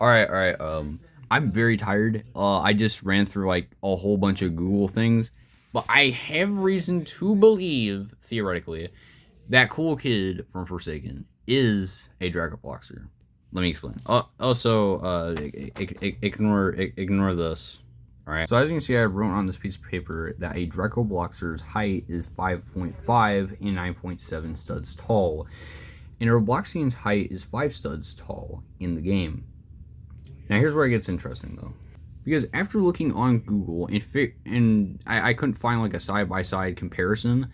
All right. I'm very tired. I just ran through like a whole bunch of Google things, but I have reason to believe, theoretically, that cool kid from Forsaken is a Draco Boxer. Let me explain. Ignore this. All right. So as you can see, I've written on this piece of paper that a Draco Boxer's height is 5.5 and 9.7 studs tall, and a Robloxian's height is 5 studs tall in the game. Now here's where it gets interesting though, because after looking on Google and I couldn't find like a side-by-side comparison,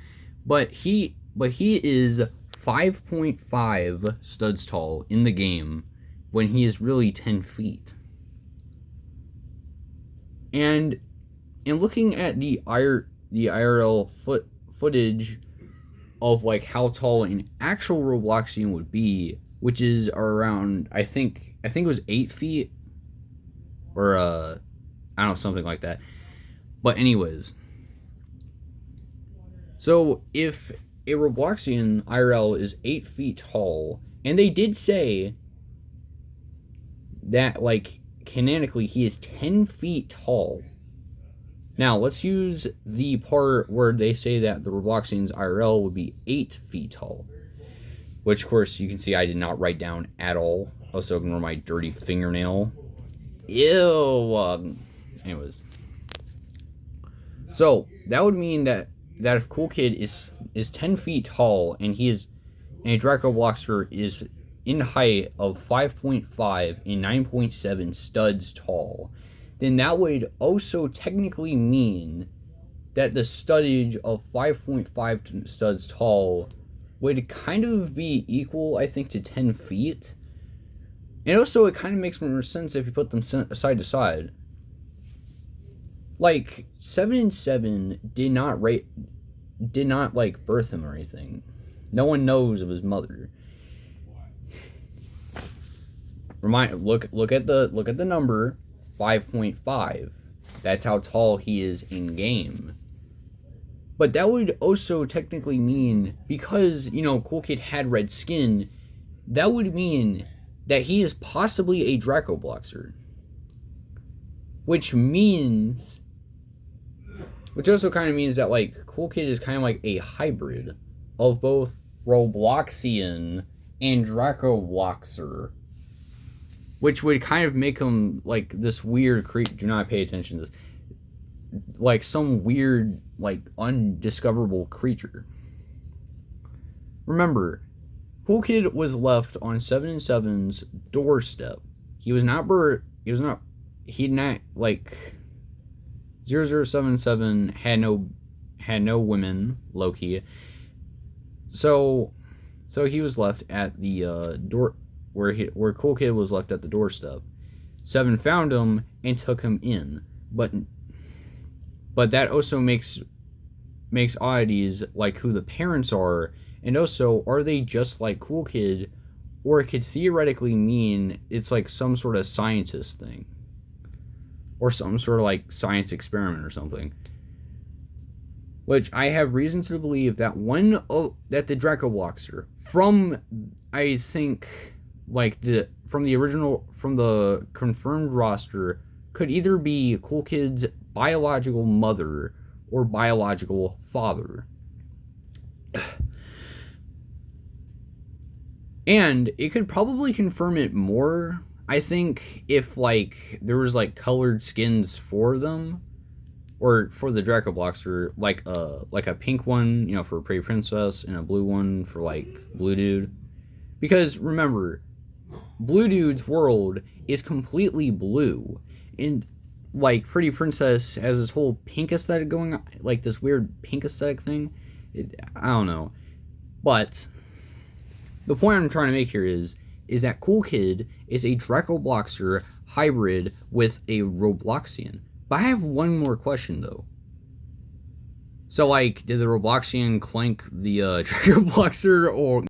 but he is 5.5 studs tall in the game when he is really 10 feet. And in looking at the IRL footage of like how tall an actual Robloxian would be, which is around I think it was 8 feet or I don't know, something like that. But anyways, so if a Robloxian IRL is 8 feet tall, and they did say that like canonically he is 10 feet tall. Now let's use the part where they say that the Robloxian's IRL would be 8 feet tall, which of course you can see I did not write down at all. Also ignore my dirty fingernail. Ew. Anyways, so that would mean that if Cool Kid is 10 feet tall and a Draco Boxer is in height of 5.5 and 9.7 studs tall, then that would also technically mean that the studdage of 5.5 studs tall would kind of be equal, I think, to 10 feet. And also, it kind of makes more sense if you put them side to side. Like, 7 and 7 did not like birth him or anything. No one knows of his mother. Look at the number 5.5. That's how tall he is in game. But that would also technically mean, because Cool Kid had red skin, that would mean that he is possibly a Draco Boxer. Which also kind of means that like Cool Kid is kind of like a hybrid of both Robloxian and Draco Boxer, which would kind of make him like this weird creature. Do not pay attention to this. Like some weird, like undiscoverable creature. Remember, Cool Kid was left on 7 and 7's doorstep. He did not like 0077 had no women, low-key. So he was left at the door where Cool Kid was left at the doorstep. 7 found him and took him in, but that also makes oddities like who the parents are, and also are they just like Cool Kid, or it could theoretically mean it's like some sort of scientist thing, or some sort of like science experiment or something. Which I have reason to believe that that the Draco Boxer from I think like from the confirmed roster could either be Cool Kid's biological mother or biological father. And it could probably confirm it more, I think, if like there was like colored skins for them, or for the Draco Boxer, like a pink one, for Prey Princess, and a blue one for like Blue Dude. Because remember, Blue Dude's world is completely blue, and like Pretty Princess has this whole pink aesthetic going on, like this weird pink aesthetic thing. I don't know, but the point I'm trying to make here is that Cool Kid is a Draco Boxer hybrid with a Robloxian. But I have one more question though. So like, did the Robloxian clank the Draco Boxer, or